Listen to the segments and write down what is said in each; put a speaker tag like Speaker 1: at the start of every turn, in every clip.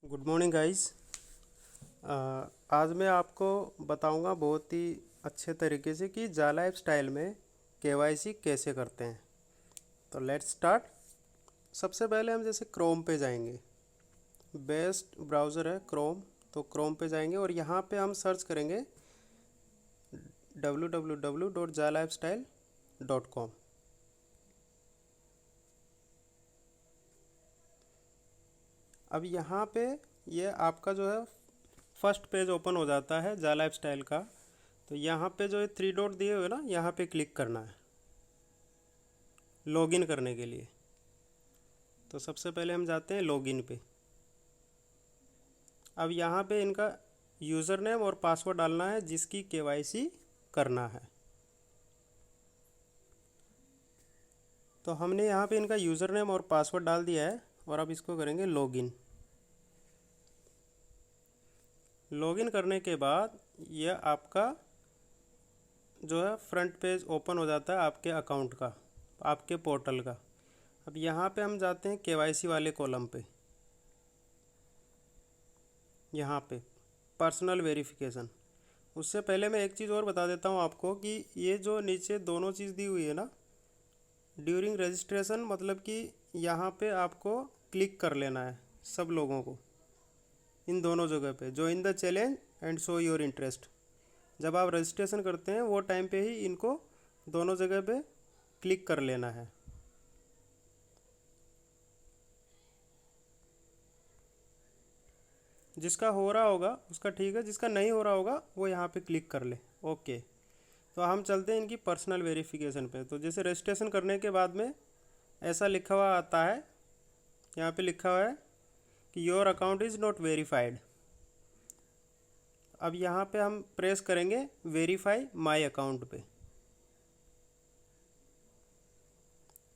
Speaker 1: Good morning guys. आज मैं आपको बताऊंगा बहुत ही अच्छे तरीके से कि जाला ऐप स्टाइल में केवाईसी कैसे करते हैं। तो लेट्स स्टार्ट। सबसे पहले हम जैसे क्रोम पे जाएंगे। बेस्ट ब्राउज़र है क्रोम, तो क्रोम पे जाएंगे और यहाँ पे हम सर्च करेंगे www.jalappstyle.com। अब यहाँ पे ये आपका जो है फर्स्ट पेज ओपन हो जाता है जाला ऐप स्टाइल का। तो यहाँ पे जो है थ्री डॉट दिए हुए ना, यहाँ पे क्लिक करना है लॉगिन करने के लिए। तो सबसे पहले हम जाते हैं लॉगिन पे। अब यहाँ पे इनका यूज़र नेम और पासवर्ड डालना है जिसकी केवाईसी करना है। तो हमने यहाँ पे इनका यूज़र नेम और पासवर्ड डाल दिया है और अब इसको करेंगे लॉगिन। लॉगिन करने के बाद यह आपका जो है फ्रंट पेज ओपन हो जाता है आपके अकाउंट का, आपके पोर्टल का। अब यहाँ पे हम जाते हैं केवाईसी वाले कॉलम पे। यहाँ पे पर्सनल वेरिफिकेशन। उससे पहले मैं एक चीज़ और बता देता हूँ आपको कि ये जो नीचे दोनों चीज़ दी हुई है ना, ड्यूरिंग रजिस्ट्रेशन, मतलब कि यहाँ पे आपको क्लिक कर लेना है सब लोगों को, इन दोनों जगह पे join the challenge and show your interest. जब आप रजिस्ट्रेशन करते हैं वो टाइम पे ही इनको दोनों जगह पे क्लिक कर लेना है। जिसका हो रहा होगा उसका ठीक है, जिसका नहीं हो रहा होगा वो यहाँ पे क्लिक कर ले। ओके, तो हम चलते हैं इनकी पर्सनल वेरिफिकेशन पे। तो जैसे रजिस्ट्रेशन करने के बाद में ऐसा लिखा हुआ आता है, यहाँ पे लिखा हुआ है कि your account is not verified. अब यहाँ पे हम प्रेस करेंगे वेरीफाई माय अकाउंट पे।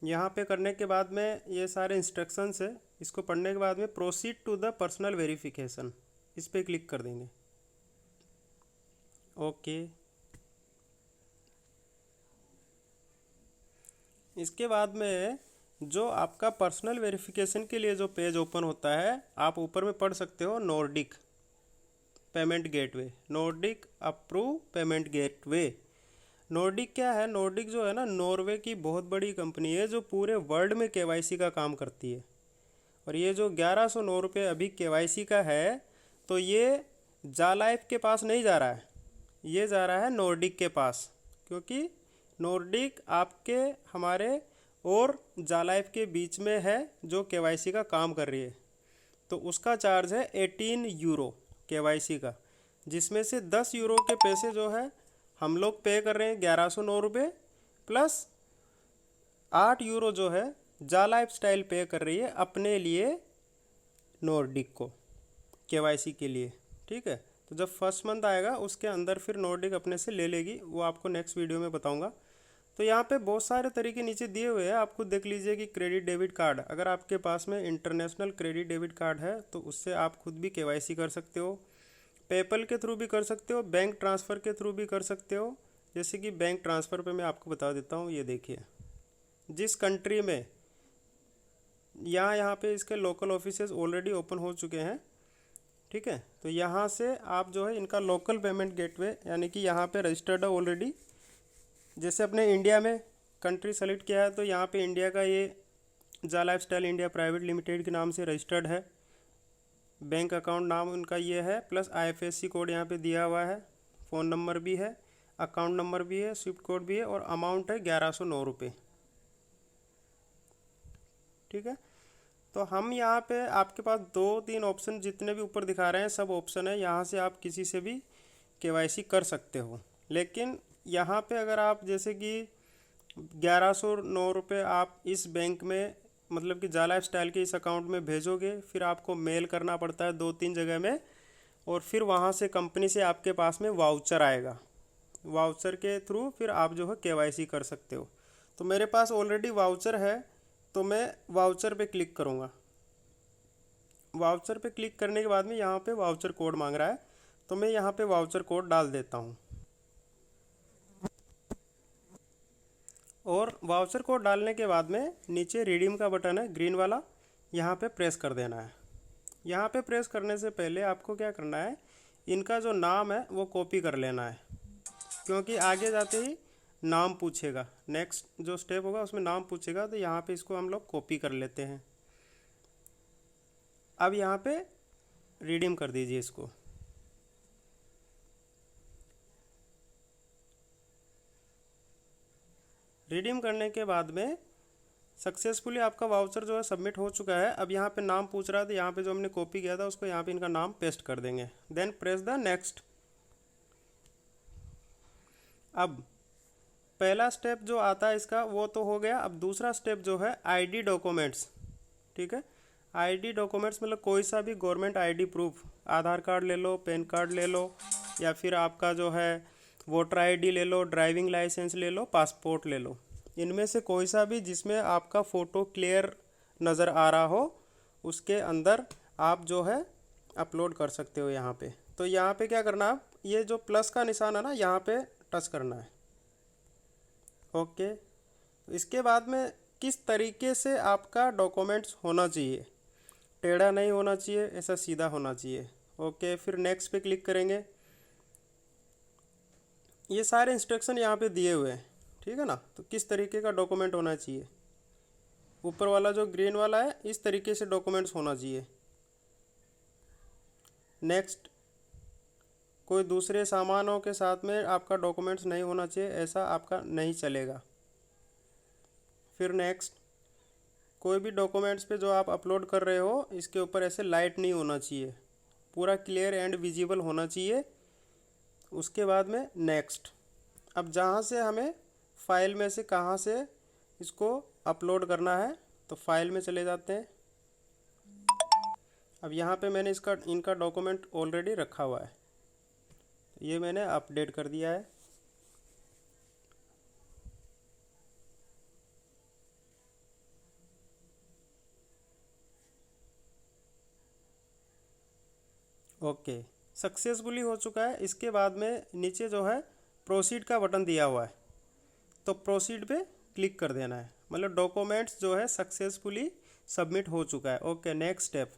Speaker 1: यहाँ पे करने के बाद में ये सारे इंस्ट्रक्शंस है, इसको पढ़ने के बाद में proceed to the personal verification, इस पर क्लिक कर देंगे। ओके, इसके बाद में जो आपका पर्सनल वेरिफिकेशन के लिए जो पेज ओपन होता है, आप ऊपर में पढ़ सकते हो Nordic payment gateway, Nordic approve payment gateway. Nordic क्या है? नॉर्डिक जो है ना, नॉर्वे की बहुत बड़ी कंपनी है जो पूरे वर्ल्ड में केवाईसी का काम करती है। और ये जो 1109 अभी केवाईसी का है, तो ये जाला ऐप के पास नहीं जा रहा है, ये जा रहा है नॉर्डिक के पास, क्योंकि नॉर्डिक आपके हमारे और जाला ऐप के बीच में है जो केवाईसी का काम कर रही है। तो उसका चार्ज है 18 यूरो केवाईसी का, जिसमें से 10 यूरो के पैसे जो है हम लोग पे कर रहे हैं 1109 प्लस 8 यूरो जो है जाला ऐप स्टाइल पे कर रही है अपने लिए नॉर्डिक को केवाईसी के लिए। ठीक है, तो जब फर्स्ट मंथ आएगा उसके अंदर फिर नॉर्डिक अपने से ले लेगी, वो आपको नेक्स्ट वीडियो में बताऊंगा। तो यहाँ पे बहुत सारे तरीके नीचे दिए हुए हैं, आप खुद देख लीजिए कि क्रेडिट डेबिट कार्ड, अगर आपके पास में इंटरनेशनल क्रेडिट डेबिट कार्ड है तो उससे आप खुद भी केवाईसी कर सकते हो, पेपल के थ्रू भी कर सकते हो, बैंक ट्रांसफ़र के थ्रू भी कर सकते हो। जैसे कि बैंक ट्रांसफ़र पे मैं आपको बता देता हूँ, ये देखिए जिस कंट्री में यहाँ पे इसके लोकल ऑफिसेज ऑलरेडी ओपन हो चुके हैं। ठीक है, तो यहाँ से आप जो है इनका लोकल पेमेंट गेटवे, यानी कि यहाँ पे रजिस्टर्ड है ऑलरेडी। जैसे अपने इंडिया में कंट्री सेलेक्ट किया है तो यहाँ पे इंडिया का ये जाला app style India private limited के नाम से रजिस्टर्ड है, बैंक अकाउंट नाम उनका ये है, प्लस आईएफएससी कोड यहाँ पे दिया हुआ है, फ़ोन नंबर भी है, अकाउंट नंबर भी है, स्विफ्ट कोड भी है, और अमाउंट है 1109। ठीक है, तो हम यहाँ पे आपके पास 2-3 ऑप्शन जितने भी ऊपर दिखा रहे हैं सब ऑप्शन है, यहाँ से आप किसी से भी केवाईसी कर सकते हो। लेकिन यहाँ पे अगर आप जैसे कि 1109 आप इस बैंक में, मतलब कि जाला ऐप स्टाइल के इस अकाउंट में भेजोगे, फिर आपको मेल करना पड़ता है 2-3 जगह में, और फिर वहाँ से कंपनी से आपके पास में वाउचर आएगा, वाउचर के थ्रू फिर आप जो है केवाईसी कर सकते हो। तो मेरे पास ऑलरेडी वाउचर है, तो मैं वाउचर पे क्लिक करूँगा। वाउचर पे क्लिक करने के बाद में यहाँ पे वाउचर कोड मांग रहा है, तो मैं यहाँ पे वाउचर कोड डाल देता हूँ। और वाउचर कोड डालने के बाद में नीचे रिडीम का बटन है ग्रीन वाला, यहाँ पे प्रेस कर देना है। यहाँ पे प्रेस करने से पहले आपको क्या करना है, इनका जो नाम है वो कॉपी कर लेना है, क्योंकि आगे जाते ही नाम पूछेगा। नेक्स्ट जो स्टेप होगा उसमें नाम पूछेगा, तो यहाँ पे इसको हम लोग कॉपी कर लेते हैं। अब यहाँ पे रिडीम कर दीजिए इसको। रिडीम करने के बाद में सक्सेसफुली आपका वाउचर जो है सबमिट हो चुका है। अब यहाँ पे नाम पूछ रहा था, यहाँ पे जो हमने कॉपी किया था उसको यहाँ पे इनका नाम पेस्ट कर देंगे, देन प्रेस द नेक्स्ट। अब पहला स्टेप जो आता है इसका वो तो हो गया। अब दूसरा स्टेप जो है आईडी डॉक्यूमेंट्स, ठीक है। आईडी डॉक्यूमेंट्स मतलब कोई सा भी गवर्नमेंट आईडी प्रूफ, आधार कार्ड ले लो, पैन कार्ड ले लो, या फिर आपका जो है वोटर आईडी ले लो, ड्राइविंग लाइसेंस ले लो, पासपोर्ट ले लो। इनमें से कोई सा भी जिसमें आपका फ़ोटो क्लियर नज़र आ रहा हो, उसके अंदर आप जो है अपलोड कर सकते हो यहाँ पे। तो यहाँ पे क्या करना है, ये जो प्लस का निशान है ना, यहाँ पे टच करना है। ओके, इसके बाद में किस तरीके से आपका डॉक्यूमेंट्स होना चाहिए, टेढ़ा नहीं होना चाहिए, ऐसा सीधा होना चाहिए। ओके, फिर नेक्स्ट पे क्लिक करेंगे। ये सारे इंस्ट्रक्शन यहाँ पे दिए हुए हैं, ठीक है ना। तो किस तरीके का डॉक्यूमेंट होना चाहिए, ऊपर वाला जो ग्रीन वाला है इस तरीके से डॉक्यूमेंट्स होना चाहिए। नेक्स्ट, कोई दूसरे सामानों के साथ में आपका डॉक्यूमेंट्स नहीं होना चाहिए, ऐसा आपका नहीं चलेगा। फिर नेक्स्ट, कोई भी डॉक्यूमेंट्स पे जो आप अपलोड कर रहे हो इसके ऊपर ऐसे लाइट नहीं होना चाहिए, पूरा क्लियर एंड विजिबल होना चाहिए। उसके बाद में नेक्स्ट, अब जहाँ से हमें फाइल में से कहाँ से इसको अपलोड करना है, तो फाइल में चले जाते हैं। अब यहाँ पे मैंने इनका डॉक्यूमेंट ऑलरेडी रखा हुआ है, ये मैंने अपडेट कर दिया है। ओके, सक्सेसफुली हो चुका है। इसके बाद में नीचे जो है प्रोसीड का बटन दिया हुआ है, तो प्रोसीड पे क्लिक कर देना है, मतलब डॉक्यूमेंट्स जो है सक्सेसफुली सबमिट हो चुका है। Okay, next step,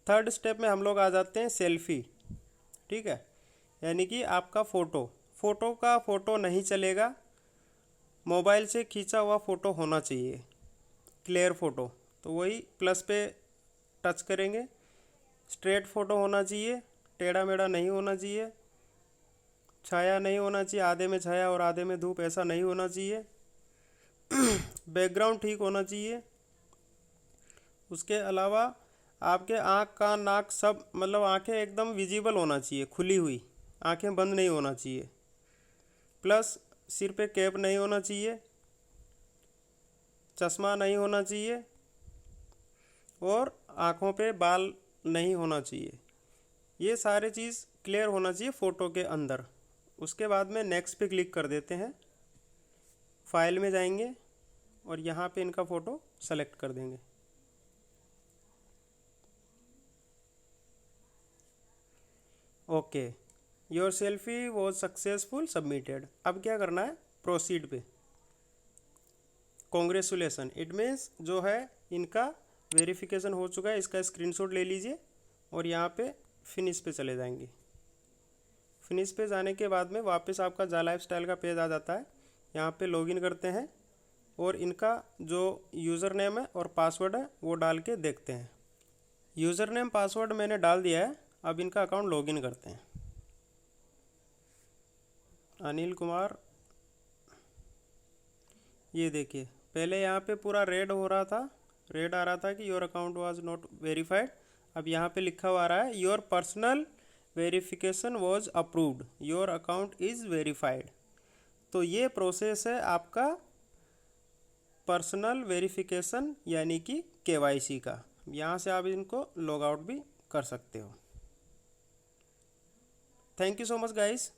Speaker 1: third step में हम लोग आ जाते हैं सेल्फी, ठीक है। यानी कि आपका फ़ोटो का फ़ोटो नहीं चलेगा, मोबाइल से खींचा हुआ फ़ोटो होना चाहिए, क्लियर फ़ोटो। तो वही प्लस पे टच करेंगे। स्ट्रेट फ़ोटो होना चाहिए, टेढ़ा मेढ़ा नहीं होना चाहिए, छाया नहीं होना चाहिए, आधे में छाया और आधे में धूप ऐसा नहीं होना चाहिए। बैकग्राउंड ठीक होना चाहिए। उसके अलावा आपके आँख कान नाक सब, मतलब आंखें एकदम विजिबल होना चाहिए, खुली हुई, आंखें बंद नहीं होना चाहिए। प्लस सिर पे कैप नहीं होना चाहिए, चश्मा नहीं होना चाहिए, और आँखों पे बाल नहीं होना चाहिए। ये सारे चीज़ क्लियर होना चाहिए फ़ोटो के अंदर। उसके बाद में नेक्स्ट पे क्लिक कर देते हैं, फाइल में जाएंगे और यहाँ पे इनका फ़ोटो सेलेक्ट कर देंगे। Okay, your selfie was successful submitted. अब क्या करना है, प्रोसीड पे। कॉन्ग्रेचुलेसन, इट मीन्स जो है इनका वेरिफिकेशन हो चुका है। इसका स्क्रीनशॉट ले लीजिए और यहाँ पे फिनिश पे चले जाएंगे। फिनिश पे जाने के बाद में वापस आपका जा लाइफ स्टाइल का पेज आ जाता है। यहाँ पे लॉगिन करते हैं और इनका जो यूज़र नेम है और पासवर्ड है वो डाल के देखते हैं। यूज़र नेम पासवर्ड मैंने डाल दिया है। अब इनका अकाउंट लॉगिन करते हैं। अनिल कुमार, ये देखिए पहले यहाँ पे पूरा रेड हो रहा था, रेड आ रहा था कि your account was not verified. अब यहाँ पे लिखा हुआ आ रहा है your personal verification was approved, your account is verified. तो ये प्रोसेस है आपका पर्सनल वेरिफिकेशन यानी कि KYC का। यहाँ से आप इनको लॉग आउट भी कर सकते हो। Thank you so much guys.